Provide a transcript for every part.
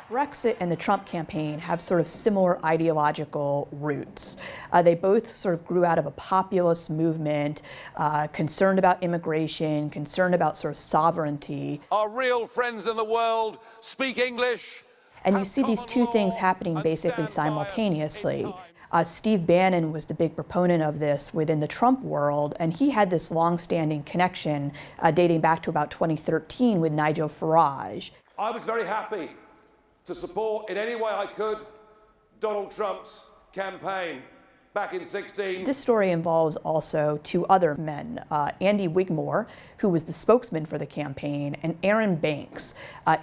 Brexit and the Trump campaign have sort of similar ideological roots. They both sort of grew out of a populist movement, concerned about immigration, concerned about sort of sovereignty. Our real friends in the world speak English. And you see these two things happening basically simultaneously. Steve Bannon was the big proponent of this within the Trump world, and he had this long-standing connection dating back to about 2013 with Nigel Farage. I was very happy to support in any way I could Donald Trump's campaign back in 2016. This story involves also two other men, Andy Wigmore, who was the spokesman for the campaign, and Aaron Banks,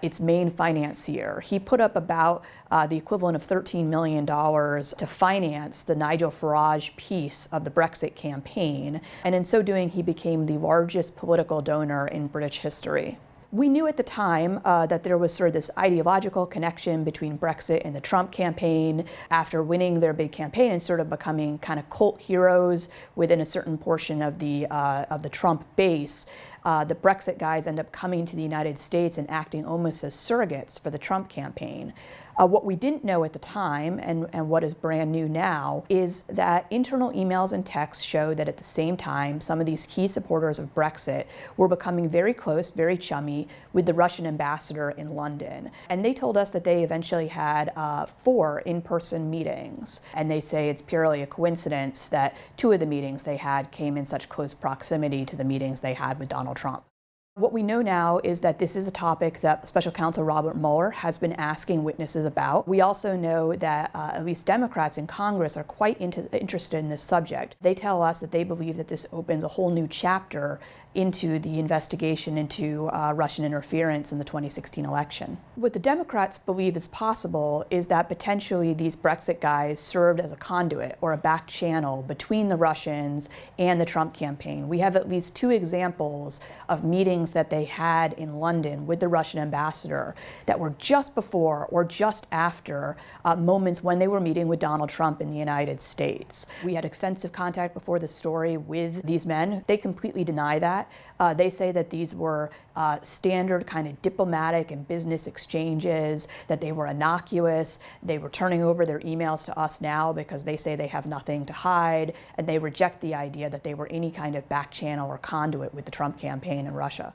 its main financier. He put up about the equivalent of $13 million to finance the Nigel Farage piece of the Brexit campaign, and in so doing he became the largest political donor in British history. We knew at the time that there was sort of this ideological connection between Brexit and the Trump campaign. After winning their big campaign and sort of becoming kind of cult heroes within a certain portion of the Trump base, the Brexit guys end up coming to the United States and acting almost as surrogates for the Trump campaign. What we didn't know at the time, and what is brand new now, is that internal emails and texts show that at the same time, some of these key supporters of Brexit were becoming very close, very chummy with the Russian ambassador in London. And they told us that they eventually had 4 in-person meetings. And they say it's purely a coincidence that 2 of the meetings they had came in such close proximity to the meetings they had with Donald Trump. What we know now is that this is a topic that Special Counsel Robert Mueller has been asking witnesses about. We also know that at least Democrats in Congress are quite interested in this subject. They tell us that they believe that this opens a whole new chapter into the investigation into Russian interference in the 2016 election. What the Democrats believe is possible is that potentially these Brexit guys served as a conduit or a back channel between the Russians and the Trump campaign. We have at least 2 examples of meetings that they had in London with the Russian ambassador that were just before or just after moments when they were meeting with Donald Trump in the United States. We had extensive contact before the story with these men. They completely deny that. They say that these were standard kind of diplomatic and business exchanges, that they were innocuous. They were turning over their emails to us now because they say they have nothing to hide, and they reject the idea that they were any kind of back channel or conduit with the Trump campaign in Russia.